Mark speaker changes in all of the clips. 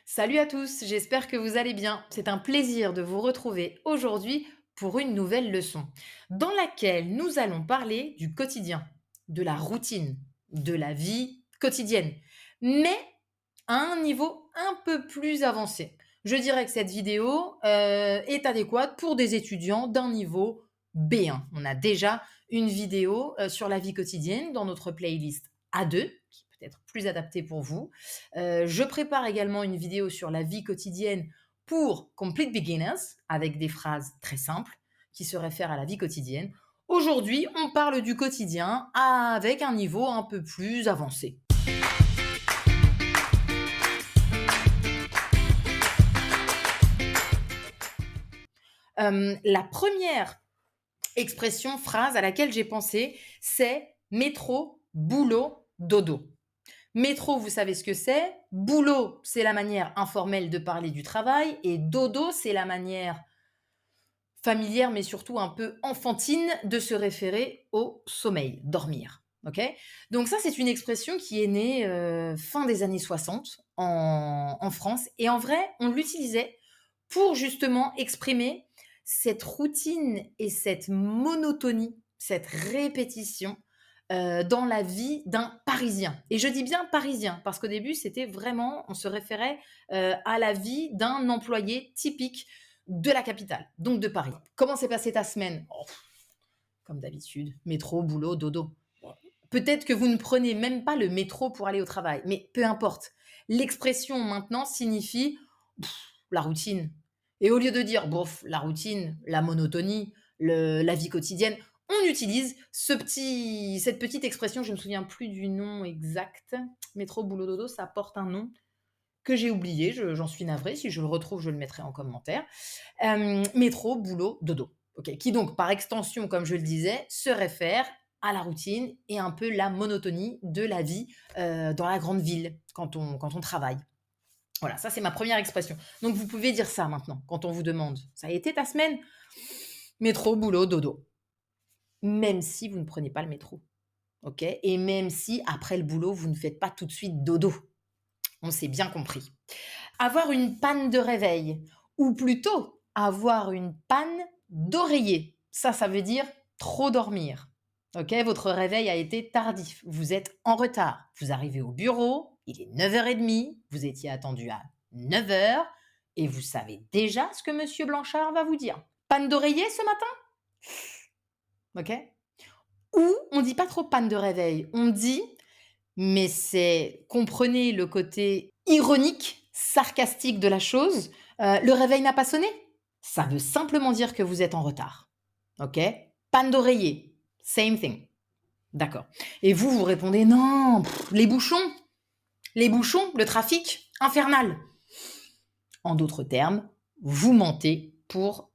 Speaker 1: Salut à tous, j'espère que vous allez bien. C'est un plaisir de vous retrouver aujourd'hui pour une nouvelle leçon dans laquelle nous allons parler du quotidien, de la routine, de la vie quotidienne, mais à un niveau un peu plus avancé. Je dirais que cette vidéo est adéquate pour des étudiants d'un niveau B1. On a déjà une vidéo sur la vie quotidienne dans notre playlist A2, qui peut être plus adaptée pour vous. Je prépare également une vidéo sur la vie quotidienne pour Complete Beginners, avec des phrases très simples qui se réfèrent à la vie quotidienne. Aujourd'hui, on parle du quotidien avec un niveau un peu plus avancé. La première expression, phrase à laquelle j'ai pensé, c'est métro, boulot, dodo. Métro, vous savez ce que c'est. Boulot, c'est la manière informelle de parler du travail. Et dodo, c'est la manière familière, mais surtout un peu enfantine, de se référer au sommeil, dormir. Ok. Donc ça, c'est une expression qui est née fin des années 60 en France. Et en vrai, on l'utilisait pour justement exprimer cette routine et cette monotonie, cette répétition dans la vie d'un Parisien. Et je dis bien Parisien, parce qu'au début, c'était vraiment, on se référait à la vie d'un employé typique de la capitale, donc de Paris. Comment s'est passée ta semaine? Oh, comme d'habitude, métro, boulot, dodo. Peut-être que vous ne prenez même pas le métro pour aller au travail, mais peu importe. L'expression maintenant signifie la routine. Et au lieu de dire bof, la routine, la monotonie, la vie quotidienne, on utilise cette petite expression, je ne me souviens plus du nom exact. Métro, boulot, dodo, ça porte un nom que j'ai oublié, j'en suis navrée. Si je le retrouve, je le mettrai en commentaire. Métro, boulot, dodo. Ok, qui donc, par extension, comme je le disais, se réfère à la routine et un peu la monotonie de la vie dans la grande ville quand on travaille. Voilà, ça c'est ma première expression. Donc vous pouvez dire ça maintenant quand on vous demande. Ça a été ta semaine? Métro, boulot, dodo. Même si vous ne prenez pas le métro. Ok. Et même si après le boulot, vous ne faites pas tout de suite dodo. On s'est bien compris. Avoir une panne de réveil ou plutôt avoir une panne d'oreiller. Ça veut dire trop dormir. OK, votre réveil a été tardif, vous êtes en retard. Vous arrivez au bureau, il est 9h30, vous étiez attendu à 9h et vous savez déjà ce que monsieur Blanchard va vous dire. Panne d'oreiller ce matin? OK? Ou on dit pas trop panne de réveil, on dit mais c'est comprenez le côté ironique, sarcastique de la chose. Le réveil n'a pas sonné? Ça veut simplement dire que vous êtes en retard. OK? Panne d'oreiller, same thing. D'accord. Et vous, vous répondez: «Non, les bouchons, le trafic, infernal». En d'autres termes, vous mentez pour,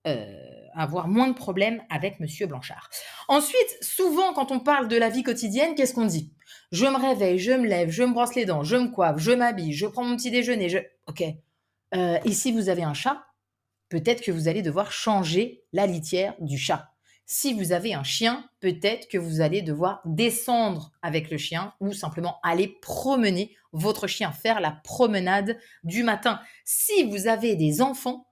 Speaker 1: avoir moins de problèmes avec monsieur Blanchard. Ensuite, souvent quand on parle de la vie quotidienne, qu'est-ce qu'on dit? Je me réveille, je me lève, je me brosse les dents, je me coiffe, je m'habille, je prends mon petit déjeuner, je OK. Et si vous avez un chat, peut-être que vous allez devoir changer la litière du chat. Si vous avez un chien, peut-être que vous allez devoir descendre avec le chien ou simplement aller promener votre chien, faire la promenade du matin. Si vous avez des enfants,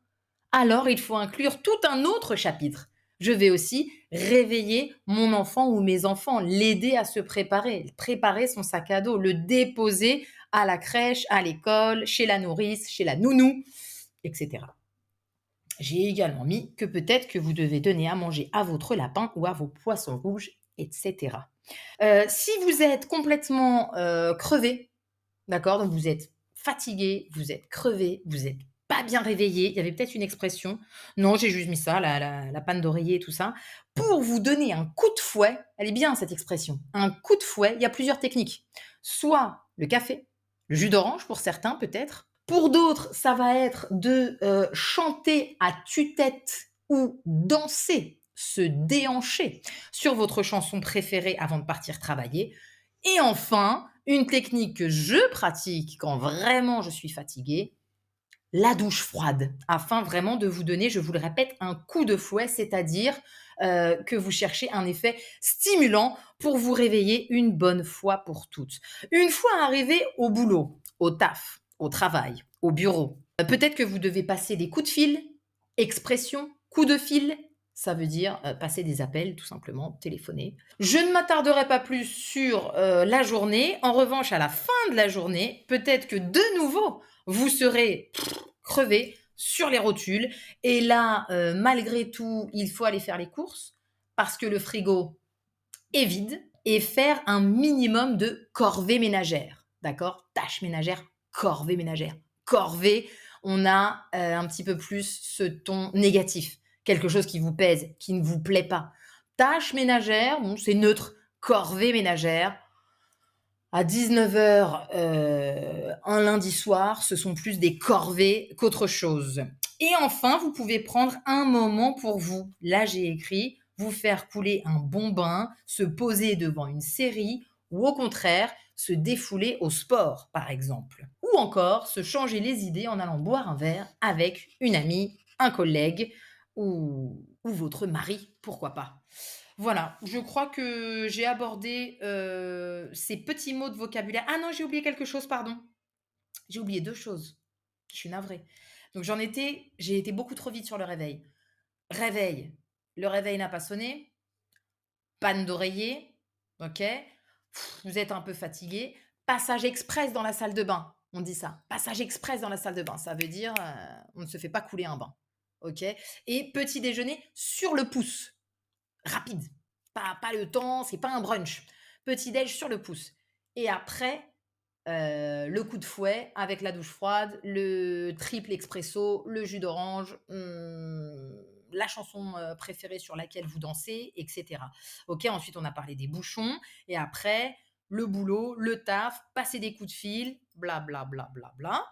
Speaker 1: alors il faut inclure tout un autre chapitre. Je vais aussi réveiller mon enfant ou mes enfants, l'aider à se préparer, préparer son sac à dos, le déposer à la crèche, à l'école, chez la nourrice, chez la nounou, etc. J'ai également mis que peut-être que vous devez donner à manger à votre lapin ou à vos poissons rouges, etc. Si vous êtes complètement crevé, d'accord, donc vous êtes fatigué, vous êtes crevé, vous êtes pas bien réveillé, il y avait peut-être une expression. Non, j'ai juste mis ça, la panne d'oreiller et tout ça, pour vous donner un coup de fouet. Elle est bien cette expression. Un coup de fouet, il y a plusieurs techniques. Soit le café, le jus d'orange pour certains peut-être. Pour d'autres, ça va être de chanter à tue-tête ou danser, se déhancher sur votre chanson préférée avant de partir travailler. Et enfin, une technique que je pratique quand vraiment je suis fatiguée, la douche froide, afin vraiment de vous donner, je vous le répète, un coup de fouet, c'est-à-dire que vous cherchez un effet stimulant pour vous réveiller une bonne fois pour toutes. Une fois arrivé au boulot, au taf, au travail, au bureau. Peut-être que vous devez passer des coups de fil, expression, coup de fil, ça veut dire, passer des appels tout simplement, téléphoner. Je ne m'attarderai pas plus sur, la journée. En revanche, à la fin de la journée, peut-être que de nouveau, vous serez crevé sur les rotules et là, malgré tout, il faut aller faire les courses parce que le frigo est vide et faire un minimum de corvées ménagères, d'accord? Tâches ménagères, corvées ménagères. Corvée, on a, un petit peu plus ce ton négatif, quelque chose qui vous pèse, qui ne vous plaît pas. Tâches ménagères, bon, c'est neutre. Corvée ménagère, à 19:00, un lundi soir, ce sont plus des corvées qu'autre chose. Et enfin, vous pouvez prendre un moment pour vous. Là, j'ai écrit, vous faire couler un bon bain, se poser devant une série ou au contraire, se défouler au sport, par exemple. Ou encore, se changer les idées en allant boire un verre avec une amie, un collègue ou votre mari, pourquoi pas. Voilà, je crois que j'ai abordé, ces petits mots de vocabulaire. Ah non, j'ai oublié quelque chose, pardon. J'ai oublié 2 choses. Je suis navrée. Donc j'ai été beaucoup trop vite sur le réveil. Réveil, le réveil n'a pas sonné, panne d'oreiller, OK. Vous êtes un peu fatigué, passage express dans la salle de bain, on dit ça. Passage express dans la salle de bain, ça veut dire, on ne se fait pas couler un bain, OK. Et petit déjeuner sur le pouce. Rapide, pas le temps, c'est pas un brunch. Petit déj sur le pouce et après, le coup de fouet avec la douche froide, le triple expresso, le jus d'orange, la chanson, préférée sur laquelle vous dansez et cetera. OK, ensuite on a parlé des bouchons et après le boulot, le taf, passer des coups de fil, bla bla bla bla bla.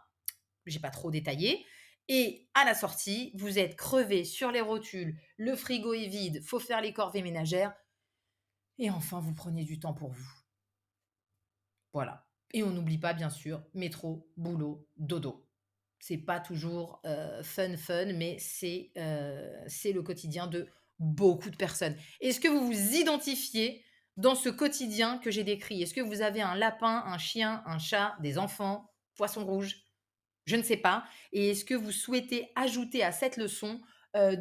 Speaker 1: J'ai pas trop détaillé et à la sortie, vous êtes crevé sur les rotules, le frigo est vide, faut faire les corvées ménagères et enfin vous prenez du temps pour vous. Voilà et on n'oublie pas bien sûr métro, boulot, dodo. C'est pas toujours, fun, mais c'est le quotidien de beaucoup de personnes. Est-ce que vous vous identifiez dans ce quotidien que j'ai décrit? Est-ce que vous avez un lapin, un chien, un chat, des enfants, poisson rouge? Je ne sais pas. Et est-ce que vous souhaitez ajouter à cette leçon,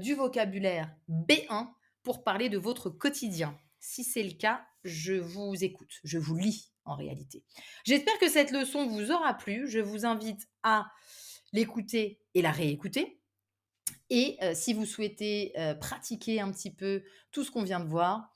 Speaker 1: du vocabulaire B1 pour parler de votre quotidien? Si c'est le cas, je vous écoute, je vous lis en réalité. J'espère que cette leçon vous aura plu. Je vous invite à l'écouter et la réécouter. Et si vous souhaitez, pratiquer un petit peu tout ce qu'on vient de voir,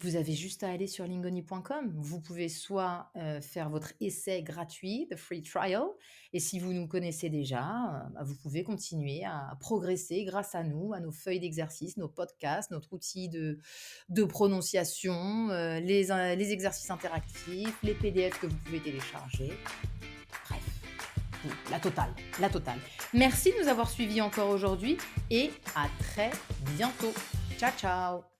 Speaker 1: vous avez juste à aller sur lingoni.com. Vous pouvez soit, faire votre essai gratuit, the free trial et si vous nous connaissez déjà, bah, vous pouvez continuer à progresser grâce à nous, à nos feuilles d'exercices, nos podcasts, notre outil de prononciation, les exercices interactifs, les PDF que vous pouvez télécharger. Bref, la totale. Merci de nous avoir suivis encore aujourd'hui et à très bientôt. Ciao, ciao.